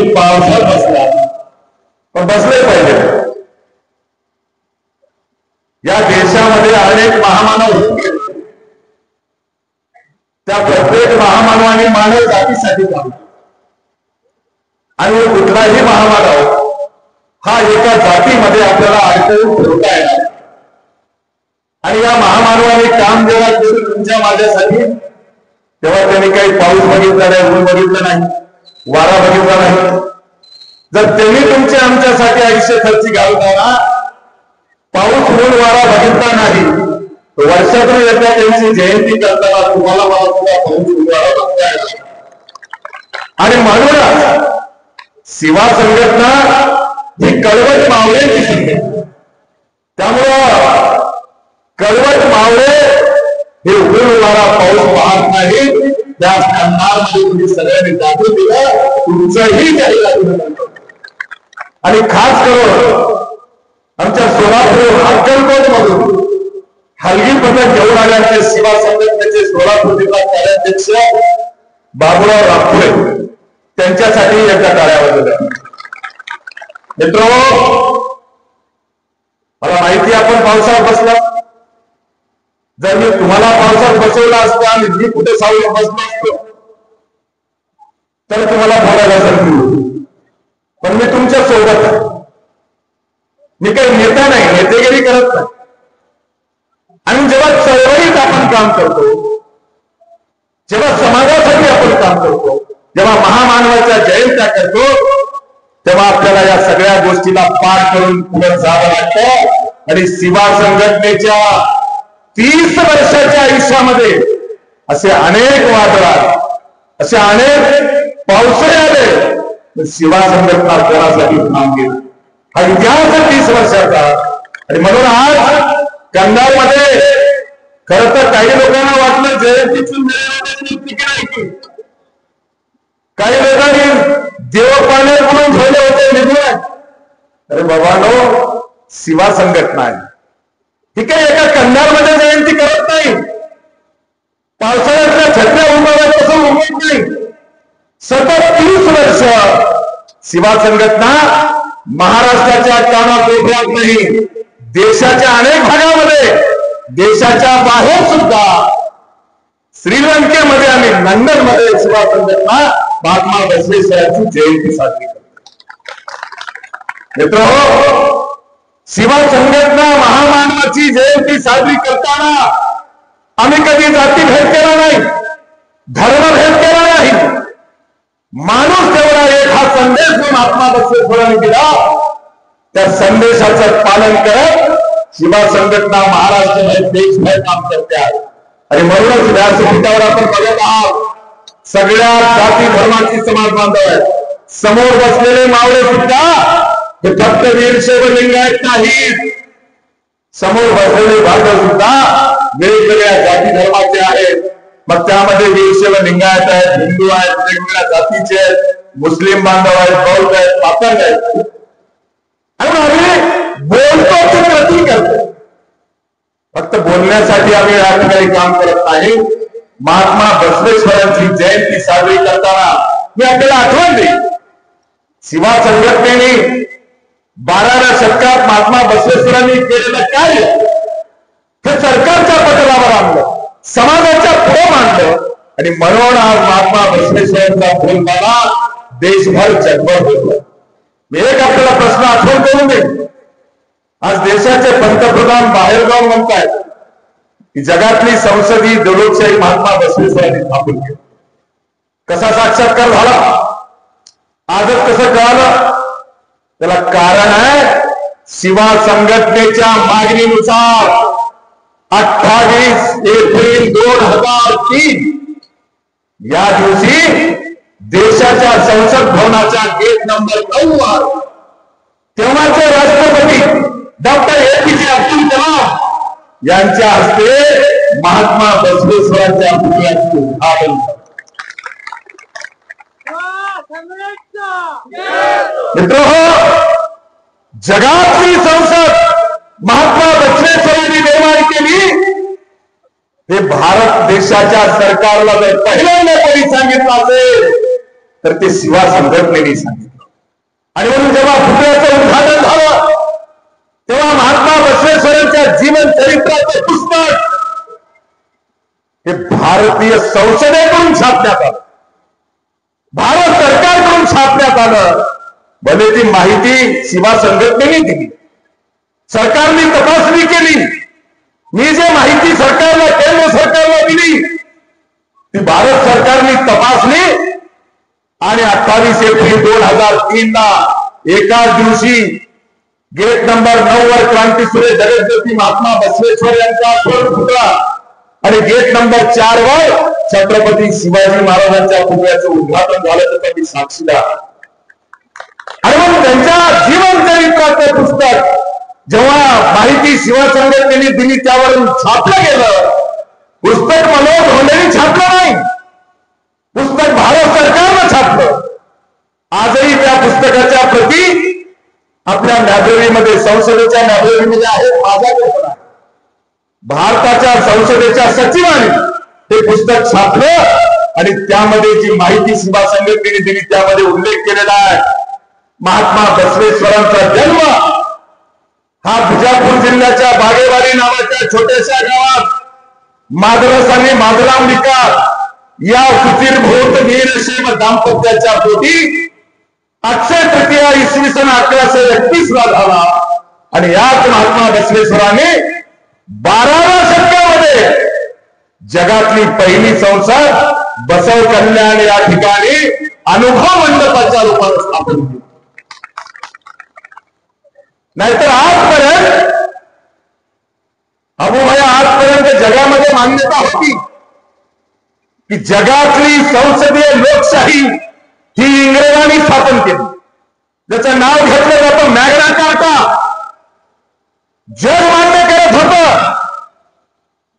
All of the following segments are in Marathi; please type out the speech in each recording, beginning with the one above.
तुम्ही पावसात बसला, पण बसले पाहिजे. या देशामध्ये अनेक महामानव होऊन गेले. त्या प्रत्येक महामानवाने मानव जातीसाठी काम केलं. आणि कुठलाही महामानव हा एका जातीमध्ये आपल्याला अडकवून ठेवता येणार. आणि या महामानवाने काम जेव्हा केलं तुमच्या माझ्यासाठी, तेव्हा त्यांनी काही पाऊस बघितला नाही, ऊन बघितलं नाही, वारा बघितला नाही. जर त्यांनी तुमचे आमच्यासाठी आयुष्य खर्ची घालताना पाऊस ऊन वारा बघितला नाही, वर्षातून एकदा त्यांची जयंती करताना तुम्हाला मला सुद्धा पाऊस ऊन वारा बघता येणार. आणि म्हणूनच सेवा संघटना ही कळवट मावळ्यांची संघटना. त्यामुळं कळवट मावळे हे ऊन वारा पाऊस पाहत नाही. त्या खंडामध्ये तुम्ही सगळ्यांनी दाखवून दिलं तुमचंही काही लागलं. आणि खास करून आमच्या सोलापूर अक्कलकोट मधून हलगी पथक घेऊन आल्याचे सेवा संघटनेचे सोलापूर जिल्हा कार्याध्यक्ष बाबूराव राठोडे, त्यांच्यासाठी एकदा टाळ्या. मित्र, मला माहिती आपण पावसाळ्यात बसला. जर मी तुम्हाला पावसात बसवलं असतं आणि मी कुठे सावलीत बसलो असतो तर तुम्हाला बोलायला संधी होती. पण मी तुमच्या सोबत आहे. मी काही नेता नाही, नेतेगिरी करत नाही. आणि जेव्हा चळवळीत आपण काम करतो, जेव्हा समाजासाठी आपण काम करतो, जेव्हा महामानवाच्या जयंत्या करतो, तेव्हा आपल्याला या सगळ्या गोष्टीला पार करून पुढे जावं लागतं. आणि सेवा संघटनेच्या 30 वर्षाच्या आयुष्यामध्ये असे अनेक वादळ आले, असे अनेक पावसाळे आले, सेवा संघटना कोणासाठी काम केलं हा इतिहास 30 वर्षाचा. आणि म्हणून आज कंधारमध्ये खरं तर काही लोकांना वाटलं जयंतीतून तिकीट आहे, काही लोकांनी देवपाने म्हणून ठेवले होते निघून. अरे बाबांनो, सेवा संघटना आहे ही काही एका कंधारमध्ये जयंती करत नाही, पावसाळ्यातल्या छत्र्या उमरत नाही. सतत 30 वर्ष सेवा संघटना महाराष्ट्राच्या कानाकोपऱ्यात नाही, देशाच्या अनेक भागामध्ये, देशाच्या बाहेर सुद्धा, श्रीलंकेमध्ये आणि लंडनमध्ये सेवा संघटना महात्मा बसवेश्वरांची जयंती साजरी करते. मित्र, सेवा संघटना महामानवाची जयंती साजरी करताना आम्ही कधी जातीभेद केला नाही, धर्मभेद केला नाही. माणूस तेवढा एक हा संदेश जो महात्मा बसवेश्वरांनी दिला, त्या संदेशाचं पालन करत सेवा संघटना महाराष्ट्रामध्ये देशभर काम करते आहे. आणि म्हणूनच व्यासपीठावर आपण बघत आहात, सगळ्या जाती धर्माची समाज बांधव आहेत. समोर बसलेले मावळे सुद्धा हे फक्त वीरशैव लिंगायत नाहीत, समोर बसलेले बांधव सुद्धा वेगवेगळ्या जाती धर्माचे आहेत. मग त्यामध्ये वीरशैव लिंगायत आहेत, हिंदू आहेत, वेगवेगळ्या जातीचे आहेत, मुस्लिम बांधव आहेत, बौद्ध आहेत, पातंग आहेत. आणि आम्ही बोलतो ते प्रती करतो. फक्त बोलण्यासाठी आम्ही या ठिकाणी काम करत नाही. महात्मा बसवेश्वरांची जयंती साजरी करताना मी आपल्याला आठवण देईन, सेवा संघटनेने 12व्या शतकात महात्मा बसवेश्वरांनी केलेलं कार्य हे सरकारच्या पटलावर आणलं, समाजाच्या पुढे मांडलं. आणि म्हणून आज महात्मा बसवेश्वरांचा बोलबाला देशभर जगभर होतो. मी एक आपल्याला प्रश्न आठवण करून देईन. आज देशाचे पंतप्रधान बाहेर जाऊन म्हणतायत की जगातली संसदीय दलोपशाही महात्मा बसवेश्वरांनी स्थापन केली. कसा साक्षात्कार झाला, आजच कसं कळालं? त्याला कारण आहे सेवा संघटनेच्या मागणीनुसार 28 एप्रिल 2003 या दिवशी देशाच्या संसद भवनाच्या गेट नंबर 9 वर तेव्हाचे राष्ट्रपती डॉक्टर APJ अब्दुल कलाम यांच्या हस्ते महात्मा बसवेश्वरांच्या पुतळ्याचे उद्घाटन. मित्रहो, जगातली संसद महात्मा बसवेश्वरांनी निर्माण केली. हे भारत देशाच्या सरकारला जर पहिल्यांदा कोणी सांगितलं असेल तर ते सेवा संघटनेने सांगितलं. आणि म्हणून जेव्हा पुतळ्याचं उद्घाटन झालं तेव्हा महात्मा बसवेश्वरांच्या जीवन चरित्राचं पुस्तक हे भारतीय संसदेकडून छापण्यात आलं, भारत सरकारकडून छापण्यात आलं. भले ती माहिती सेवा संघटनेने दिली, सरकारने तपासणी केली. मी जे माहिती सरकारला, केंद्र सरकारला दिली ती भारत सरकारने तपासली आणि 28 एप्रिल 2003 ला एकाच दिवशी गेट नंबर 9 वर क्रांतीसूर्य जगज्योती महात्मा बसवेश्वर यांचा पुतळा आणि गेट नंबर 4 वर छत्रपती शिवाजी महाराजांच्या पुतळ्याचं उद्घाटन झालं. त्याचा मी साक्षीदार. आणि मग त्यांच्या जीवन चरित्राचं पुस्तक जेव्हा माहिती सेवा संघटनेने दिली त्यावरून छापलं गेलं. पुस्तक मनोज धोंडेंनी छापलं नाही, पुस्तक भारत सरकारनं छापलं. आजही त्या पुस्तकाच्या प्रती आपल्या लायब्ररीमध्ये, संसदेच्या लायब्ररीमध्ये आहेत. माझ्याकडे पण आहे. भारताच्या संसदेच्या सचिवांनी हे पुस्तक छापलं आणि त्यामध्ये जी माहिती सेवा संघटनेने दिली त्यामध्ये उल्लेख केलेला आहे. महात्मा बसवेश्वरांचा जन्म हा बिजापूर जिल्ह्याच्या बागेवाडी नावाच्या छोट्याशा गावात मादरस आणि मादरांबिका या सुचिरभूत वीरशैव दाम्पत्याच्या पोटी अक्षय तृतीया इसवी सन 1131 ला झाला. आणि याच महात्मा बसवेश्वरांनी 12व्या शतकामध्ये जगातली पहिली संसद बसव कल्याण या ठिकाणी अनुभव मंडपाच्या रूपात स्थापन केली. नाहीतर आजपर्यंत अबुभया आजपर्यंत जगामध्ये मान्यता होती की जगातली संसदीय लोकशाही ही इंग्रजांनी स्थापन केली. ज्याचं नाव घेतलं जातं मॅग्ना कार्टा. जग मान्य करत होतं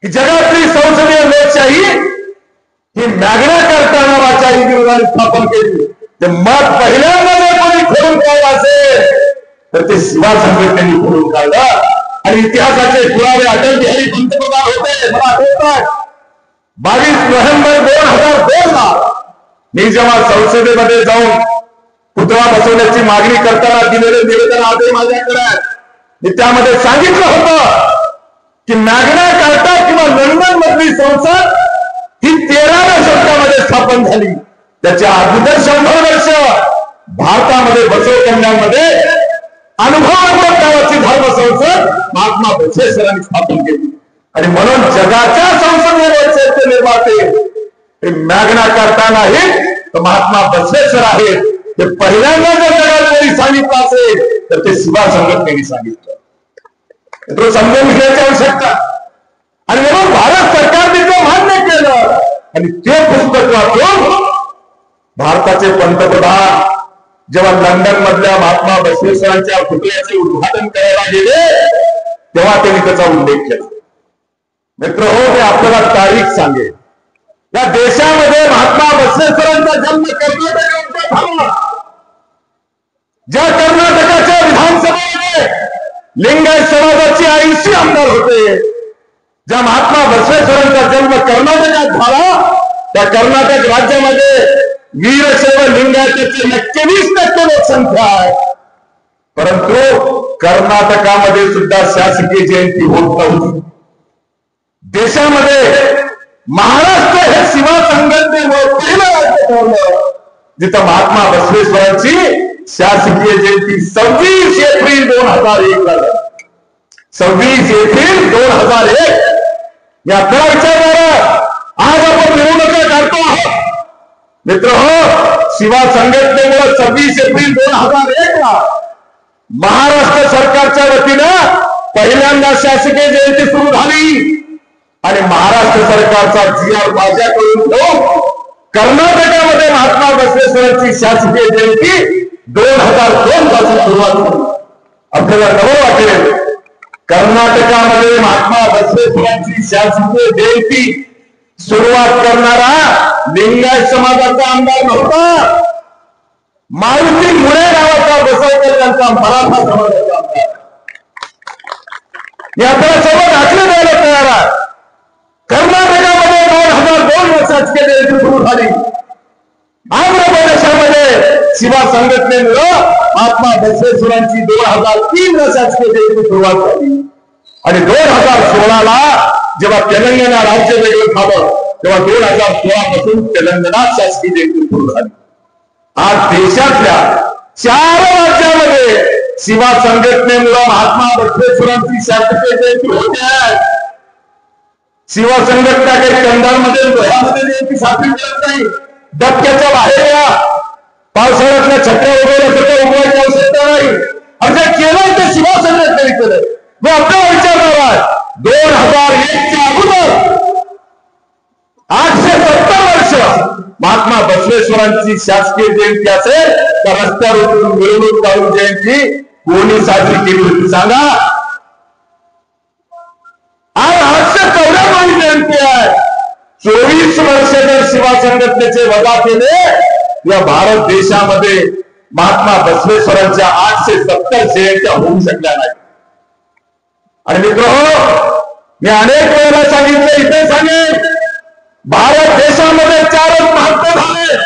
की जगातली संसदीय लोकशाही ही मॅग्ना कार्टा नावाच्या इंग्रजांनी स्थापन केली. ते मत पहिल्यांदा जर कोणी खोडून काढलं असेल तर ते सेवा संघटनेने खोडून काढलं. आणि इतिहासाचे पुरावे अटल बिहारी पंतप्रधान होते. मला आठवतात 22 नोव्हेंबर 2002 ला मी जेव्हा संसदेमध्ये जाऊन पुतळा बसवण्याची मागणी करताना दिलेले निवेदन आजही माझ्याकडे आहे. मी त्यामध्ये सांगितलं होतं की मॅग्ना कार्टा किंवा लंडन मधली संसद ही 13व्या शतकामध्ये स्थापन झाली. त्याच्या अगोदर 100 वर्ष भारतामध्ये बसव कल्याणमध्ये अनुभवात्मक नावाची धर्म संसद महात्मा बसवेश्वरांनी स्थापन केली. आणि म्हणून जगाच्या संसदेचे निर्माते मॅग्ना कार्टा नाही तर महात्मा बसवेश्वर आहेत. ते पहिल्यांदा जर जगात कोणी सांगितलं असेल तर ते सेवा संघटनेने सांगितलं. तो समजून घेण्याची आवश्यकता. आणि म्हणून भारत सरकारने ते मान्य केलं आणि ते पुस्तक वाचून भारताचे पंतप्रधान जेव्हा लंडन मधल्या महात्मा बसवेश्वरांच्या पुतळ्याचे उद्घाटन करायला गेले तेव्हा त्यांनी त्याचा उल्लेख केला. मित्र हो, मी आपल्याला तारीख सांगेन. या देशामध्ये महात्मा बसवेश्वरांचा जन्म कर्नाटकात झाला. ज्या कर्नाटकाच्या विधानसभेमध्ये लिंगायत समाजाचे 80 आमदार होते. ज्या महात्मा बसवेश्वरांचा जन्म कर्नाटकात झाला त्या कर्नाटक राज्यामध्ये वीरशैव लिंगायताची 20% लोकसंख्या आहे. परंतु कर्नाटकामध्ये सुद्धा शासकीय जयंती होत नव्हती. देशामध्ये महाराष्ट्र हे सेवा संघटनेमुळे पहिलं राज्य ठरलं जिथं महात्मा बसवेश्वरांची शासकीय जयंती 26 एप्रिल 2001 झालं. 26 एप्रिल 2001. मी आपल्याला विचारणार, आज आपण निवडणुका काढतो आहोत. मित्र हो, सेवा संघटनेमुळे 26 एप्रिल 2001 ला महाराष्ट्र सरकारच्या वतीनं पहिल्यांदा शासकीय जयंती सुरू झाली. आणि महाराष्ट्र सरकारचा जी.आर. माझ्याकडून तो कर्नाटकामध्ये महात्मा बसवेश्वरांची शासकीय जयंती 2002 पासून सुरुवात झाली. आपल्याला नवं वाटेल, कर्नाटकामध्ये महात्मा बसवेश्वरांची शासकीय जयंती सुरुवात करणारा लिंगायत समाजाचा आमदार नव्हता. मारुती मुळे नावाचा बसव कल्याणचा मराठा समाजाचा आमदार. मी आपल्याला सर्व दाखले द्यायला तयार आहे. कर्नाटकामध्ये 2002 शासकीय जयंती सुरू झाली. आंध्र प्रदेशामध्ये सेवा संघटनेमुळे महात्मा बसवेश्वरांची 2003 शासकीय जयंती सुरुवात झाली आणि 2016ला जेव्हा तेलंगणा राज्य वेगळं झालं तेव्हा 2016 पासून तेलंगणात शासकीय जयंती सुरू झाली. आज देशातल्या 4 राज्यामध्ये सेवा संघटनेमुळे महात्मा बसवेश्वरांची शासकीय जयंती होते आहे. सेवा संघटना काही कंधारमध्ये लोह्यामध्ये जयंती साजरी करत नाही. धक्क्याच्या बाहेर या, पावसाळ्यातल्या छत्र्या वगैरे सगळं उभवायची आवश्यकता नाही. असं केलं ते सेवा संघटनेने केलं. मी आपल्याला विचारणार आहे 2001च्या अगोदर 870 वर्ष महात्मा बसवेश्वरांची शासकीय जयंती असेल तर रस्त्यावर उतरून मिरवणूक काढून जयंती कोणी साजरी केली होती सांगा. आज 894 जयंती आहे. 24 वर्ष जर सेवा संघटनेचे वजा केले या भारत देशामध्ये महात्मा बसवेश्वरांच्या 870 जयंत्या होऊ शकल्या नाही. आणि मित्रहो, मी अनेक वेळेला सांगितलं, इथे सांगेन, भारत देशामध्ये 4च महात्मे झाले.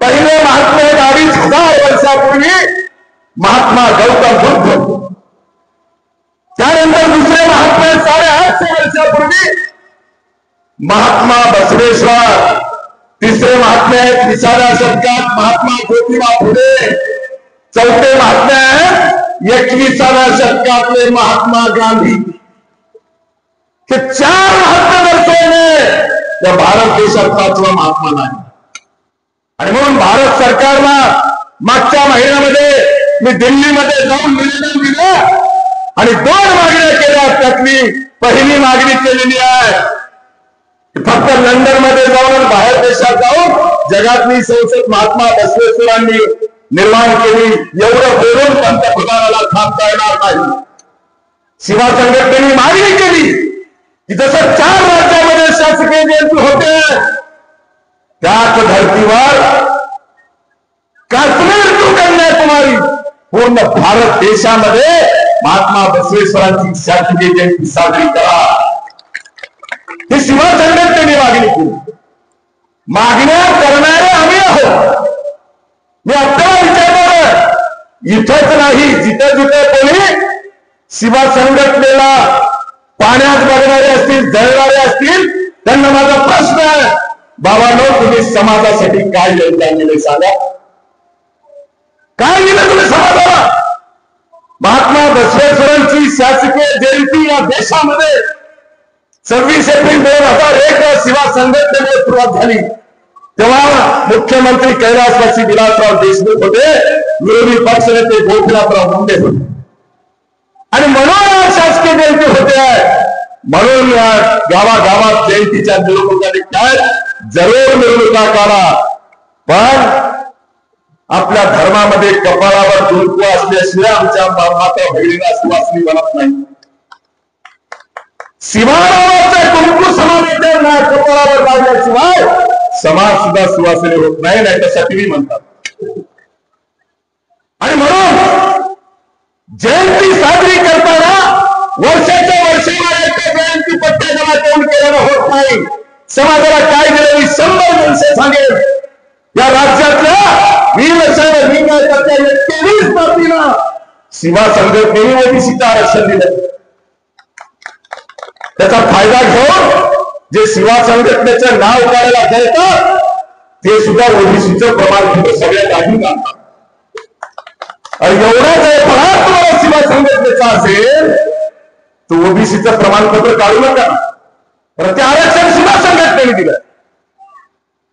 पहिले महात्मे 2500 वर्षापूर्वी महात्मा गौतम बुद्ध, त्यानंतर दुसरे महात्मे 850 वर्षापूर्वी महात्मा बसवेश्वर, तिसरे महात्मे आहेत 20व्या शतकात महात्मा ज्योतिबा फुले, चौथे महात्मे आहेत 21व्या शतकातले महात्मा गांधी. हे 4 महात्मे दर्शवले या भारत देशात 5वा महात्मा नाही. आणि म्हणून भारत सरकारला मागच्या महिन्यामध्ये मी दिल्लीमध्ये जाऊन निवेदन दिलं आणि 2 मागण्या केल्या. त्यातली पहिली मागणी केलेली आहे फक्त लंडन मध्ये जाऊन बाहेर देशात जाऊन जगातली संसद महात्मा बसवेश्वरांनी निर्माण केली एवढं बोलून पंतप्रधानाला थांबता येणार नाही. सेवा संघटनेने मागणी केली की जसं 4 राज्यामध्ये शासकीय जयंती होते त्याच धर्तीवर काश्मीर टू कन्याकुमारी पूर्ण भारत देशामध्ये महात्मा बसवेश्वरांची शासकीय जयंती साजरी करा. ही सेवा संघटनेने मागणी केली. मागण्या करणारे आम्ही आहोत. मी आपल्याला विचारणार, इथंच नाही जिथे जिथे कोणी सेवा संघटनेला पाण्यात बघणारे असतील, जळणारे असतील, त्यांना माझा प्रश्न आहे, बाबांनो तुम्ही समाजासाठी काय योगदान दिले सांगा. काय दिलं तुम्ही समाजाला? महात्मा बसवेश्वरांची शासकीय जयंती या देशामध्ये 26 एप्रिल 2001 सेवा संघटनेने सुरुवात झाली. तेव्हा मुख्यमंत्री कैलासवासी विलासराव देशमुख होते, विरोधी पक्षनेते गोपीनाथराव मुंडे होते. आणि म्हणून शासकीय जयंती होते. म्हणून गावागावात जयंतीच्या मिरवणुका निघतात. जरूर मिरवणुका काढा, पण आपल्या धर्मामध्ये कपाळावर कुंकू असल्याशिवाय आमच्या माता बहिणीला सुवासिनी बनत नाही. शिवारावाचा कुंकू समाजाच्या कपाळावर लावल्याशिवाय समाज सुद्धा सुवासिनी होत नाही, नाही तर सटवी म्हणतात. आणि म्हणून जयंती साजरी करताना वर्षाच्या वर्षाला एका जयंती पट्ट्याला तोंड केल्यानं होत नाही. समाजाला काय दिलं 100 वर्षे सांगेल. या राज्यातल्या 23 जातीला सेवा संघटनेने ओबीसीचं आरक्षण दिलं. त्याचा फायदा घेऊन जे सेवा संघटनेचं नाव काढायला जातात ते सुद्धा ओबीसीचं प्रमाणपत्र सगळ्यात आधी मागतात. आणि एवढा जयफळा तुम्हाला सेवा संघटनेचा असेल तर ओबीसीचं प्रमाणपत्र काढू नका. तर ते आरक्षण सेवा संघटनेने दिलं.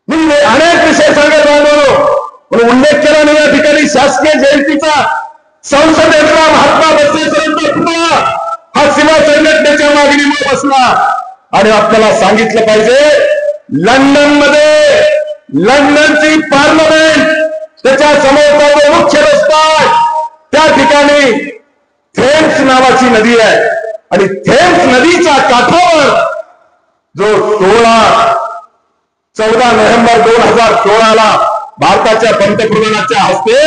मी अनेक विषय सांगत राहिलो पण उल्लेख केला नाही या ठिकाणी. शासकीय जयंतीचा संसदेतला महात्मा बसवेश्वरांचा पुतळा हा सेवा संघटनेच्या मागणीमुळे बसला. आणि आपल्याला सांगितलं पाहिजे लंडनची पार्लमेंट त्याच्या समोरचा जो मुख्य रस्ता आहे त्या ठिकाणी थेम्स नावाची नदी आहे. आणि थेम्स नदीच्या काठावर जो 14 नोव्हेंबर 2016ला भारताच्या पंतप्रधानाच्या हस्ते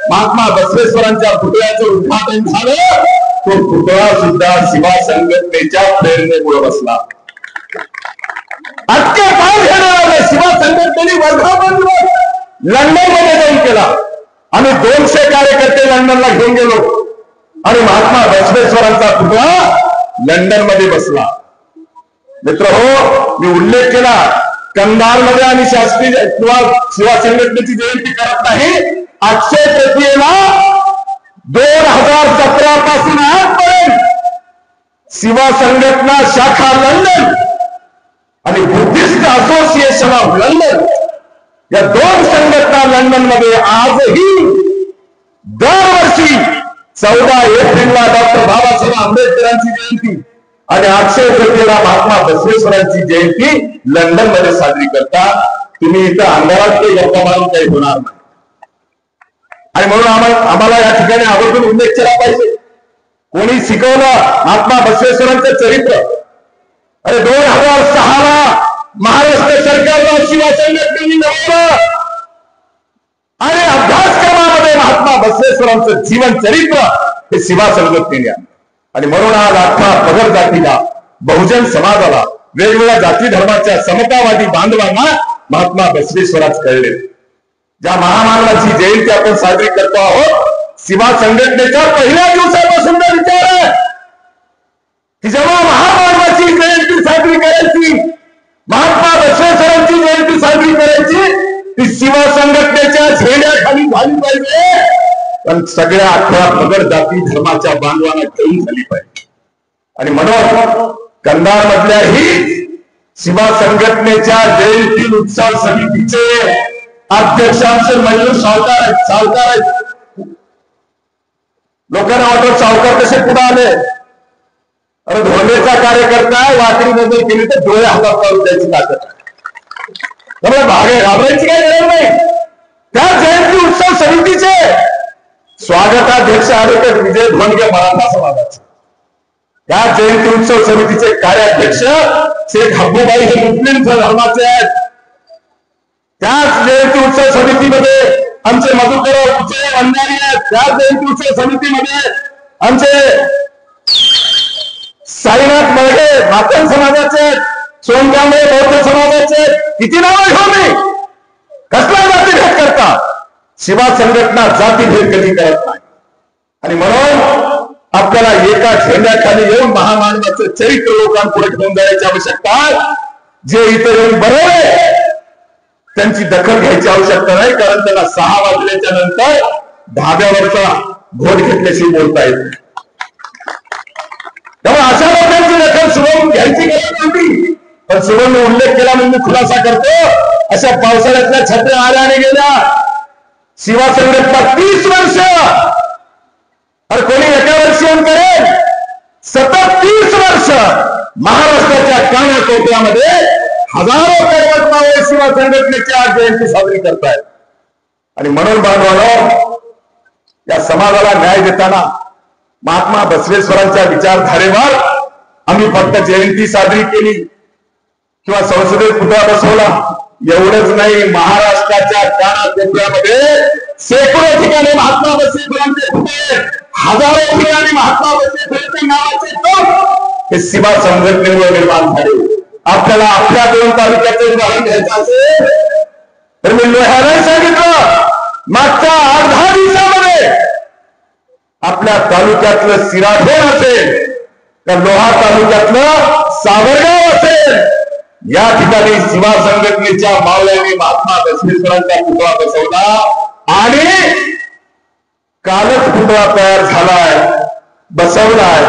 महात्मा बसवेश्वरांच्या पुतळ्याचं उद्घाटन झालं, तो पुतळा सुद्धा सेवा संघटनेच्या प्रेरणेमुळे बसला. अख्खे काय घेणार सेवा संघटनेने वर्धापन लंडनमध्ये जाऊन केला. आम्ही 200 कार्यकर्ते लंडनला घेऊन गेलो आणि महात्मा बसवेश्वरांचा पुतळा लंडन मध्ये बसला. मित्र हो, मी उल्लेख केला कंधारमध्ये आणि शास्त्रीय किंवा शिवा संघटनेची जयंती करत नाही. अक्षय तृतीयेला 2017 पासून आजपर्यंत शिवा संघटना शाखा लंडन आणि बुद्धिस्ट असोसिएशन ऑफ लंडन या 2 संघटना लंडन मध्ये आजही दरवर्षी 14 एप्रिलला डॉक्टर बाबासाहेब आंबेडकरांची जयंती आणि अक्षय तृतीयेला महात्मा बसवेश्वरांची जयंती लंडन मध्ये साजरी करतात. तुम्ही इथं अंधारात काही गप्पा मारून काही होणार नाही. आणि म्हणून आम्हाला या ठिकाणी आवर्जून उल्लेख केला पाहिजे. कोणी शिकवलं महात्मा बसवेश्वरांचं चरित्र? अरे 2006 ला महाराष्ट्र सरकारला शिवा संघटनेने नवलं आणि अभ्यासक्रमामध्ये महात्मा बसवेश्वरांचं जीवन चरित्र हे शिवा संघटनेने आणलं. आणि म्हणून आज अख्खा पगड जातीला, बहुजन समाजाला, वेगवेगळ्या जाती धर्माच्या समतावादी बांधवांना महात्मा बसवेश्वराच कळले. ज्या महामानवाची जयंती आपण साजरी करतो आहोत, शिवा संघटनेच्या पहिल्या दिवसापासून विचार आहे की जेव्हा महामानवाची जयंती साजरी करायची, महात्मा बसवेश्वरांची जयंती साजरी करायची, ती शिवा संघटनेच्या झेंड्याखाली झाली पाहिजे, पण सगळ्या अठरा पगड जाती धर्माच्या बांधवांना घेऊन झाली पाहिजे. आणि म्हणून कंधार मधल्याही शिवा संघटनेच्या जयंती उत्सव समितीचे अध्यक्षांचे मयूर सावकार आहेत. लोकांना वाटत सावकार कसे पुढे आले? अरे धोंडेचा कार्यकर्ता वाकडी नजर केली तर डोळे हातात काढून द्यायची ताकद आहे. त्यामुळे भागे घाबरायची काही गरज नाही. त्या जयंती उत्सव समितीचे स्वागताध्यक्ष ॲडव्होकेट विजय धोंडगे मराठा समाजाचे, त्या जयंती उत्सव समितीचे कार्याध्यक्ष शेख हब्बूबाई हे मुस्लिम धर्माचे आहेत. त्याच जयंती उत्सव समितीमध्ये आमचे मधुकर वंजारी आहेत. त्याच जयंती उत्सव समितीमध्ये आमचे साईनाथ मळगे मातन समाजाचे, सोनकांबळे बौद्ध समाजाचे, किती नावं घेऊ मी? कसला जातीभेद करतात? शिवा संघटना जातीभेद कधी करत नाही. आणि म्हणून आपल्याला एका झेंड्याखाली येऊन महामानवाचं चरित्र लोकांपुढे ठेवून जायची आवश्यकता आहे. जे इतर येऊन बरोबर त्यांची दखल घ्यायची आवश्यकता नाही, कारण त्यांना 6 वाजल्याच्या नंतर धाब्यावरचा घोट घेतल्याशी बोलता येत. त्यामुळे अशा लोकांची दखल सुरू घ्यायची गरज नव्हती. पण सुवर्ण उल्लेख केला म्हणून खुलासा करतो, अशा पावसाळ्यातल्या छत्र्या आल्या आणि गेल्या. शिवा संघटना 30 वर्ष, अरे कोणी एका वर्षी येऊन करेल? सतत 30 वर्ष महाराष्ट्राच्या कानाकोपऱ्यामध्ये हजारो कार्यकर्ते शिवा संघटनेची आज जयंती साजरी करतायत. आणि म्हणून बांधवांनो, या समाजाला न्याय देताना महात्मा बसवेश्वरांच्या विचारधारेवर आम्ही फक्त जयंती साजरी केली किंवा संसदेत पुतळा बसवला एवढंच नाही. महाराष्ट्राच्या कानाकोपऱ्यामध्ये शेकडो ठिकाणी महात्मा बसवेश्वरांचे पुतळे, हजारो ठिकाणी महात्मा बसवेश्वरांच्या नावाचे टोक हे शिवा संघटनेवर निर्माण झाले. आपल्याला आपल्या 2 तालुक्याचे उदाहरण घ्यायचं असेल तर मी लोह्याला सांगितलं, मागच्या 8-10 दिवसामध्ये आपल्या तालुक्यातलं सिराढोण असेल तर लोहा तालुक्यातलं सावरगाव असेल, या ठिकाणी शिवा संघटनेच्या मावळ्यांनी महात्मा बसवेश्वरांचा पुतळा बसवला आणि कालच पुतळा तयार झालाय, बसवलाय.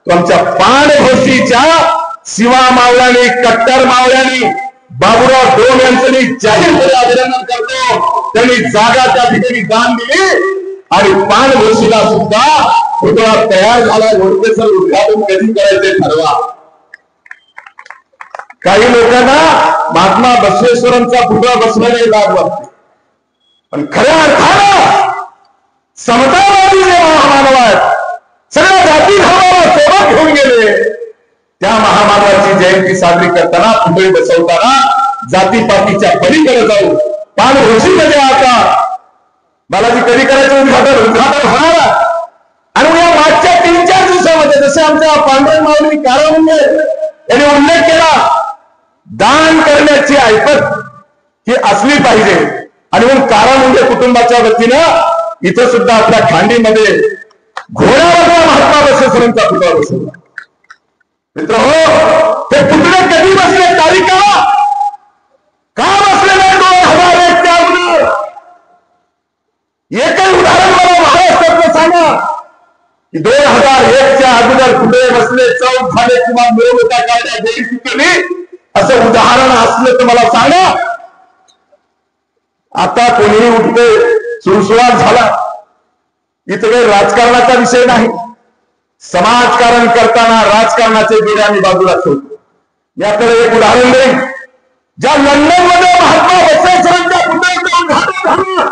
तो आमच्या पाणघोशीच्या शिवा मावळ्यांनी, कट्टर मावळ्यांनी, बाबूराव डोम यांचं मी जाहीरपणे अभिनंदन करतो. त्यांनी जागा त्या ठिकाणी दान दिली आणि पाणघोशीला सुद्धा पुतळा तयार झाला. लोकसर उद्घाटन कधी करायचे ठरवा. काही लोकांना महात्मा बसवेश्वरांचा पुतळा बसवायला लाज वाटते, पण खऱ्या अर्थानं समतावादी जे महामानव आहेत, सगळ्या जाती धर्माला सोबत घेऊन गेले, त्या महामानवाची जयंती साजरी करताना, पुतळे बसवताना जातीपातीच्या पलीकडे जाऊन पाणघोशीमध्ये आता बालाजी कधी करायचं उद्घाटन होणार. आणि या मागच्या 3-4 दिवसामध्ये जसे आमच्या पांडुरंग माऊली कारामुंडे यांनी उल्लेख केला, दान करण्याची ऐपत ही असली पाहिजे. आणि म्हणून कारामुंडे कुटुंबाच्या वतीनं इथं सुद्धा आपल्या खांडीमध्ये घोड्यावरचा महात्मा बसवेश्वरांचा पुतळा बसवला. मित्र हो, ते पुतळे कधी बसले, तारीख का बसलेले 2001 च्या अगोदर? एकही उदाहरण मला महाराष्ट्रातलं सांगा की 2001 च्या अगोदर कुठे बसले, चौक झाले किंवा मिरवणुका काढल्या, जयंती केली, असं उदाहरण असलं तर मला सांगा. आता कोणीही उठते, सुळसुळाट झाला. इथं काही राजकारणाचा विषय नाही. समाजकारण करताना राजकारणाचे बेडे आम्ही बाजूला ठेवतो. याकडे एक उदाहरण देईन. ज्या लंडन मध्ये महात्मा बसवेश्वरांच्या पुतळ्याचं उद्घाटन झालं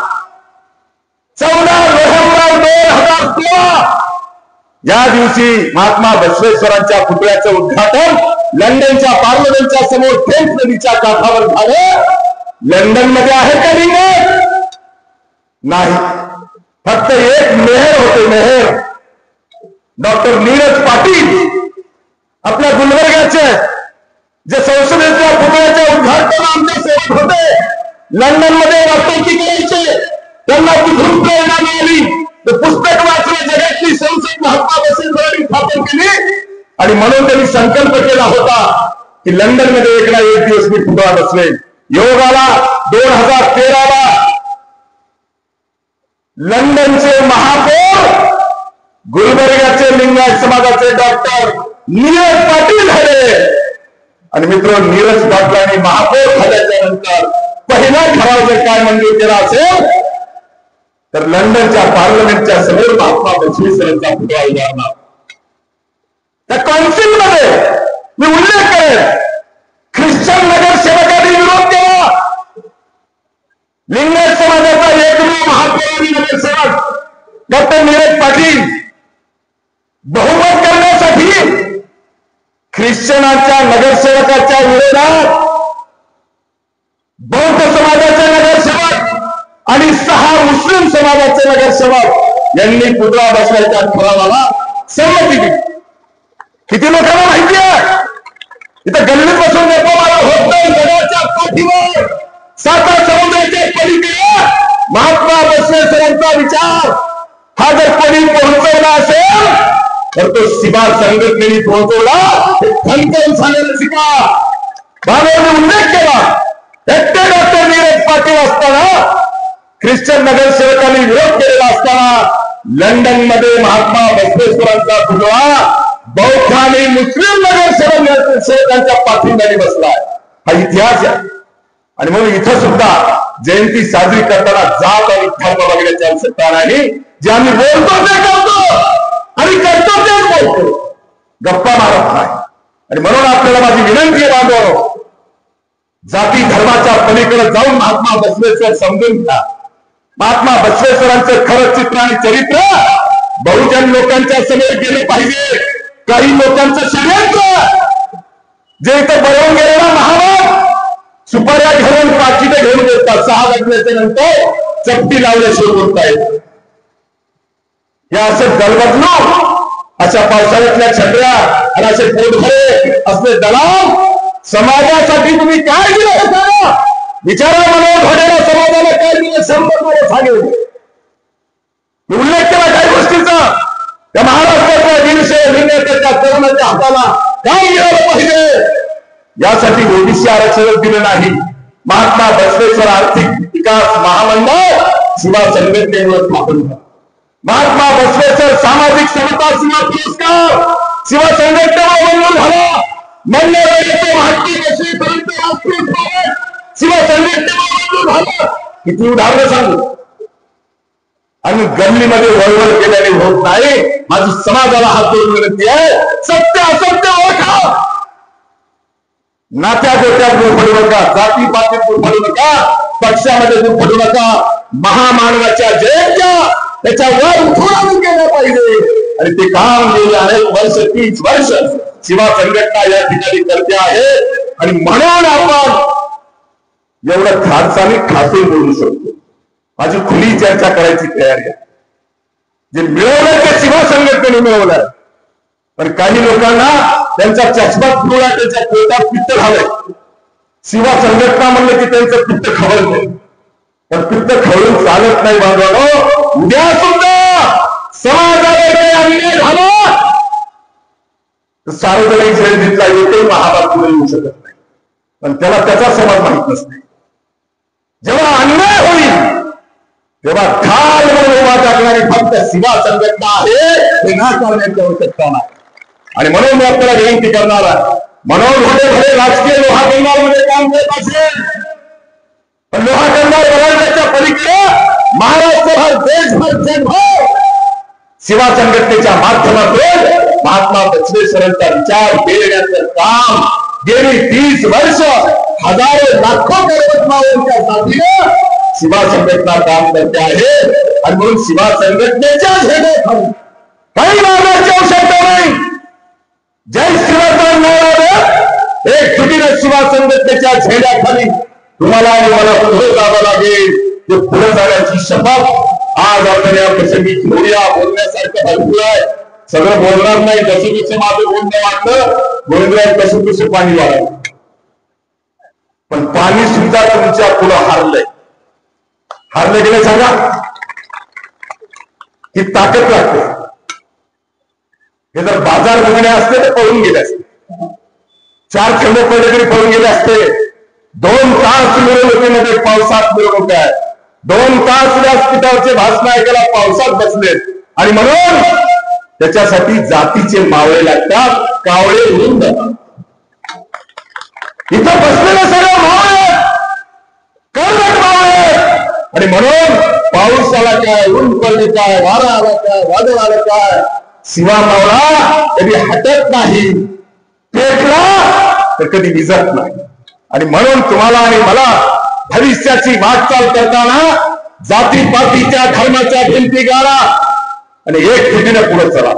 14 नोव्हेंबर 2016, या दिवशी महात्मा बसवेश्वरांच्या पुतळ्याचं उद्घाटन लंडनच्या पार्लमेंटच्या समोर थेम्स नदीच्या काठावर झालं. लंडन मध्ये आहे का रिंगण? नाही. फक्त एक मेहर होते, मेहर. डॉक्टर नीरज पाटील आपल्या गुलबर्ग्याचे, जे संसदेच्या पुतळ्याचे उद्घाटन आमच्या सेवक होते, लंडन मध्ये वाटोटी करायचे, त्यांना कुठून प्रेरणा मिळाली? पुस्तक वाचलं, जगातली संसद महात्मा बसवेश्वरांनी स्थापन केली आणि म्हणून त्यांनी संकल्प केला होता की लंडन मध्ये एक ना एक दिवस मी पुतळा बसवेन. योग आला 2013ला लंडनचे महापौर गुलबर्ग्याचे लिंगायत समाजाचे डॉक्टर नीरज पाटील झाले. आणि मित्र, नीरज पाटलांनी महापौर झाल्याच्या नंतर पहिला ठराव जर काय मंजूर केला असेल तर लंडनच्या पार्लमेंटच्या समोर महात्मा बसवेश्वरांचा पुतळा उभारला. त्या कौन्सिलमध्ये मी उल्लेख करेन, ख्रिश्चन नगरसेवकांनी विरोध केला. लिंगायत समाजाचा एकमेव महापौर आणि नगरसेवक डॉक्टर नीरज पाटील बहुमत करण्यासाठी ख्रिश्चनाच्या नगरसेवकाच्या विरोधात बौद्ध समाजाचे नगरसेवक आणि 6 मुस्लिम समाजाचे नगरसेवक यांनी पुतळा बसवायच्या ठरावाला संमती दिली. किती लोकांना माहिती आहे? इथं गल्लीत बसून नेपाळाला होत नाही. जगाच्या पाठीवर, साता समुद्राच्या पलीकडे महात्मा बसवेश्वरांचा विचार हा जर कोणी पोहोचवला असेल तर तो शिवा संघटनेने पोहोचवला. हे खणखण सांगायला शिका. बाबांनी उल्लेख केला, एकटे डॉक्टर नीरज पाटील असताना, ख्रिश्चन नगरसेवकांनी विरोध केलेला असताना लंडन मध्ये महात्मा बसवेश्वरांचा पुतळा बौद्ध आणि मुस्लिम नगरसेवकांच्या पाठिंब्याने बसलाय. हा इतिहास आहे. आणि म्हणून इथं सुद्धा जयंती साजरी करताना जात आणि धर्म बघण्याची आवश्यकता नाही. जे आम्ही बोलतो ते करतो आणि करतो तेच बोलतो, गप्पा मारत नाही. आणि म्हणून आपल्याला माझी विनंती आहे बांधव, जाती धर्माच्या पलीकडे जाऊन महात्मा बसवेश्वर समजून घ्या. महात्मा बसवेश्वरांचं खरं चित्र आणि चरित्र बहुजन लोकांच्या समोर गेलं पाहिजे. काही लोकांचं षडयंत्र, जे इथं बळवून गेलेला महाराज सुपाऱ्या घेऊन पाकिटे घेऊन बोलतात, 6 वाजल्याच्या नंतर चपटी लावल्याशिवाय बोलतायत. या असे दलबदलू, अशा पावसाळ्यातल्या छत्र्या आणि असे पोटभरे असले दलाल समाजासाठी तुम्ही काय दिलं हे सांगा. विचारा म्हणून घोड्याला समाजाला काय दिलं संबंध सांगेल. उल्लेख केला काही गोष्टीचा. त्या महाराष्ट्रातल्या 150 लिंगायताच्या तरुणाच्या हाताला काय मिळालं पाहिजे यासाठी ओबीसी आरक्षण दिलं नाही. महात्मा बसवेश्वर आर्थिक विकास महामंडळ शिवा संघटनेवर स्थापन झालं. महात्मा बसवेश्वर सामाजिक समता शिवा पुरस्कार शिवा संघटनेवर मंजूर झाला. मंडळाचे महात्मा बसवेश्वरांचे राष्ट्रीय स्मारक शिवा संघटनेवर मंजूर झालं. किती उदाहरणं सांगू. आणि गल्लीमध्ये वळवळ केल्याने होत नाही. माझी समाजाला हात जोडून विनंती आहे, सत्य असत्य ओळखा. नात्या गोत्यात दूर पडू नका, जाती पातीत दूर पडू नका, पक्षामध्ये दूर पडू नका. महामानवाच्या जयंत्या त्याच्यावर उठून केलं पाहिजे. आणि ते काम गेले अनेक वर्ष, 30 वर्ष शिवा संघटना या ठिकाणी करते आहे. आणि म्हणून आपण एवढं खारसाने खासून बोलू शकतो. माझी खुली चर्चा करायची तयारी आहे. जे मिळवलं ते शिवा संघटनेने मिळवलंय. पण काही लोकांना त्यांचा चष्मा फुटला, त्यांच्या पोटात पित्त घालय. शिवा संघटना म्हणलं की त्यांचं पित्त खवळत नाही. पण पित्त खवळून चालत नाही बांधवानो. उद्या सुद्धा समाजावर काही अन्याय झाला तर सार्वजनिक शर्यतीतला एकही महाभाग पुढे येऊ शकत नाही. पण त्याला त्याचा समाज माहित नसते. जेव्हा अन्याय होईल तेव्हा ढाल म्हणून उभा टाकणारी फक्त शिवा संघटना आहे, हे नाकारण्याची आवश्यकता नाही. आणि म्हणून मी आपल्याला विनंती करणार आहे, मनोज भले भले राजकीय लोहा करणार मध्ये काम करत असेल, पण लोहा करणार बघण्याच्या पलीकडे महाराष्ट्रभर, देशभर, जगभर शिवा संघटनेच्या माध्यमातून महात्मा बसवेश्वरांचा विचार देण्याचं काम गेली 30 वर्ष हजारो लाखो कर्मचाऱ्यांच्या साथीने शिवा संघटना काम करते आहे. आणि म्हणून शिवा संघटनेच्या झेंड्याखाली काही मागण्याची आवश्यकता नाही. जय शिवाचा नारा एकजुटीने शिवा संघटनेच्या झेंड्याखाली तुम्हाला आणि मला पुढे जावं लागेल. ते पुढे जाण्याची शपथ आज आपण या प्रसंगी घेऊया. बोलण्यासारखं भरपूर आहे, सगळं बोलणार नाही. जसं जसं माझं बोलणं वाटतं बोलण्यात कसं कसं पाणी वाढलं, पण पाणी सुद्धा तुमच्या पुढं हारलंय. हारले गेले सांगा, ही ताकद लागते. हे जर बाजार बघणे असते तर पळून गेले असते. 4 खंड पडले तरी पळून गेले असते. 2 तास मिरवणुकीमध्ये पावसात मिरवणूक आहे. 2 तास व्यासपीठावरचे भाषण ऐकायला पावसात बसलेत. आणि म्हणून त्याच्यासाठी जातीचे मावळे लागतात, कावळे होऊन जातात. इथं बसलेले सगळे मावळे, कर्मठ मावळे. आणि म्हणून पाऊस आला काय, ऊन पडले काय, वारा आला काय, वादळ आलं काय, शिवा मावळा कधी हटत नाही, पेटला तर कधी विजत नाही. आणि म्हणून तुम्हाला आणि मला भविष्याची वाटचाल करताना जातीपातीच्या धर्माच्या भिंती गाळा आणि एकजुटीने पुढे चला.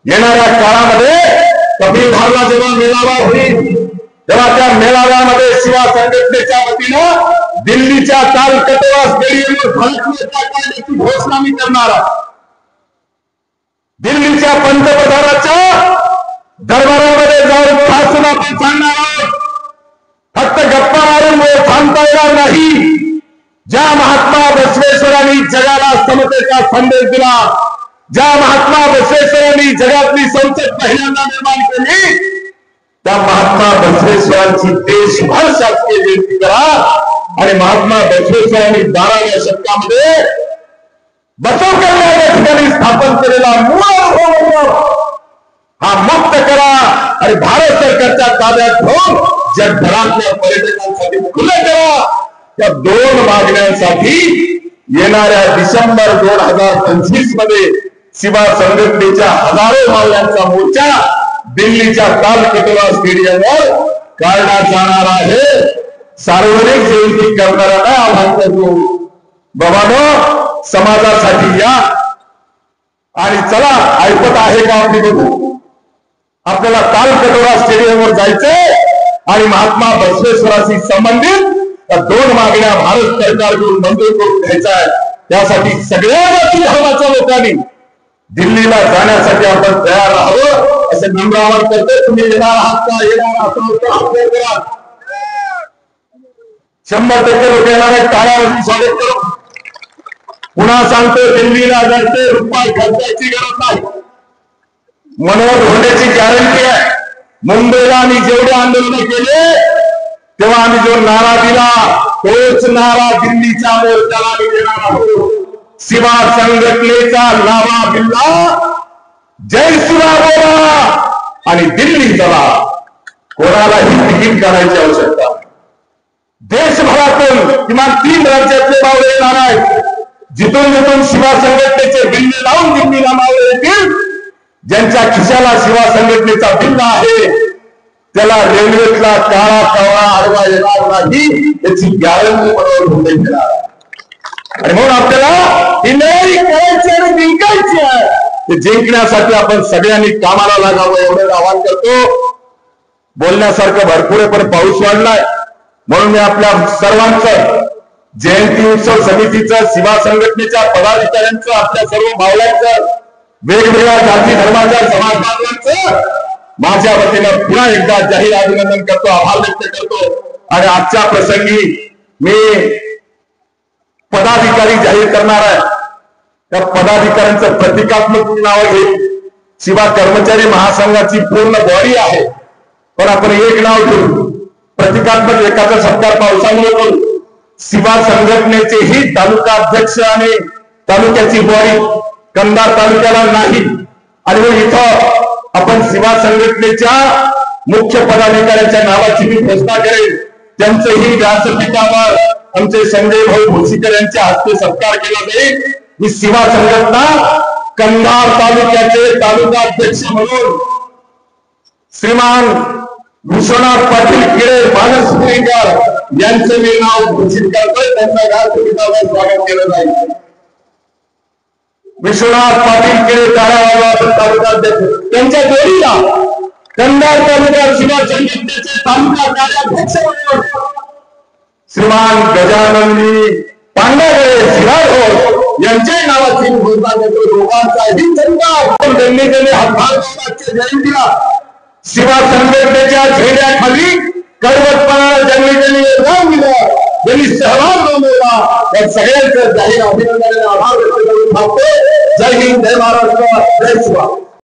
येणाऱ्या काळामध्ये कपिलधारला जेव्हा मेळावा होईल तेव्हा त्या मेळाव्यामध्ये शिवा संघटनेच्या वतीनं दिल्लीच्या तालकटोरा स्टेडियमवर भारतीयता कायद्याची घोषणा मी करणार आहे. दिल्लीच्या पंतप्रधानाच्या दरबारामध्ये जाऊन ठासून आपण सांगणार आहोत, फक्त गप्पा मारून थांबता येणार नाही. ज्या महात्मा बसवेश्वरांनी जगाला समतेचा संदेश दिला, ज्या महात्मा बसवेश्वरांनी जगातली संसद पहिल्यांदा निर्माण केली, त्या महात्मा बसवेश्वरांची देशभर शासकीय जयंती करा. आणि महात्मा बसवेश्वरांनी 12व्या शतकामध्ये बसवकल्या या ठिकाणी स्थापन केलेला मूळ हा मुक्त करा आणि भारत सरकारच्या ताब्यात घेऊन जगभरातल्या पर्यटकांसाठी खुले करा. त्या 2 मागण्यांसाठी येणाऱ्या डिसेंबर 2025 मध्ये शिवा संघटनेच्या हजारो मावळ्यांचा मोर्चा दिल्लीच्या तालकटोरा स्टेडियमवर काढण्यात जाणार आहे. सार्वजनिक जयंती करणाऱ्यांना आवाहन करतो, बाबांनो समाजासाठी या आणि चला. ऐकत आहे का आपली बघू. आपल्याला तालकटोरा स्टेडियमवर जायचंय आणि महात्मा बसवेश्वराशी संबंधित त्या 2 मागण्या भारत सरकारकडून मंजूर करून घ्यायचा आहे. त्यासाठी सगळ्या जाती धर्माच्या लोकांनी दिल्लीला जाण्यासाठी आपण तयार राहावं असं नम्र आवाहन करतो. तुम्ही येणार आहात का? येणार असाल तर हात करा. 100% लोक येणार आहेत, टाळ्यावरती स्वागत करू. पुन्हा सांगतो, दिल्लीला जायचे रुपये खर्चायची गरज नाही. मनोहर होण्याची गॅरंटी आहे. मुंबईला आम्ही जेवढे आंदोलन केले तेव्हा आम्ही जो नारा दिला तोच नारा दिल्लीच्या मोर्चाला आम्ही देणार आहोत. शिवा संघटनेचा लावा बिल्ला, जय शिवा बोला आणि दिल्ली चला. कोणालाही तिकीट काढायची आवश्यकता. देशभरातून किमान 3 राज्यातले मावळे येणार आहेत. जिथून जिथून शिवा संघटनेचे बिल्ले लावून दिल्लीला मावळे येतील, ज्यांच्या खिशाला शिवा संघटनेचा बिल्ला आहे त्याला रेल्वेतला काळा कावळा आडवा येणार नाही याची गॅरंटी मनोहर होते देणार. आणि म्हणून आपल्याला ही लढाई करायची आणि जिंकायची आहे. ते जिंकण्यासाठी आपण सगळ्यांनी कामाला लागावं एवढं आवाहन करतो. बोलण्यासारखं भरपूर आहे पण पाऊस वाढलाय, म्हणून मी आपल्या सर्वांचं, जयंती उत्सव समितीचं, शिवा संघटनेच्या पदाधिकाऱ्यांचं, आपल्या सर्व मावळ्यांचं, वेगवेगळ्या जाती धर्माच्या समाज बांधवांचं माझ्या वतीनं पुन्हा एकदा जाहीर अभिनंदन करतो, आभार व्यक्त करतो. आणि आजच्या प्रसंगी मी पदाधिकारी जाहीर करणार आहे. त्या पदाधिकाऱ्यांचं प्रतिकात्मक नाव घेईल. शिवा कर्मचारी महासंघाची पूर्ण बॉडी आहे, पण आपण एक नाव घेऊ, प्रतिकात्मक एकाचा सत्कार पावसामुळे करू. शिवा संघटनेचेही तालुका अध्यक्ष आणि तालुक्याची बॉडी कंधार तालुक्याला नाही. आणि मग इथं आपण शिवा संघटनेच्या मुख्य पदाधिकाऱ्यांच्या नावाची मी घोषणा करेन. त्यांचंही व्यासपीठावर आमचे संजय भाऊ भोसीकर यांच्या हस्ते सत्कार केला जाईल. ही शिवा संघटना कंधार तालुक्याचे तालुका अध्यक्ष म्हणून श्रीमान विश्वनाथ पाटील किळे मानस पुणेकर यांचं मी नाव घोषित करतोय. त्यांचा व्यासपीठावर स्वागत केलं जाईल. विश्वनाथ पाटील किळे तालुका अध्यक्ष, त्यांच्या जोडीला कंधार तालुका शिवा संघटनेचे तालुका कार्याध्यक्ष म्हणून श्रीमान गजाननजी पांढरे शिराळोड यांच्या नावाची घोषणा करतो. दोघांचाही सत्कार. त्यांनी हातभार जयंतीला शिवा संघटनेच्या झेंड्याखाली कडवटपणाला ज्यांनी योगदान दिलं, ज्यांनी सहभाग नोंदवला, त्या सगळ्यांचं जाहीर अभिनंदन आभार व्यक्त करून थांबतो. जय हिंद, जय महाराष्ट्र, जय शिवा.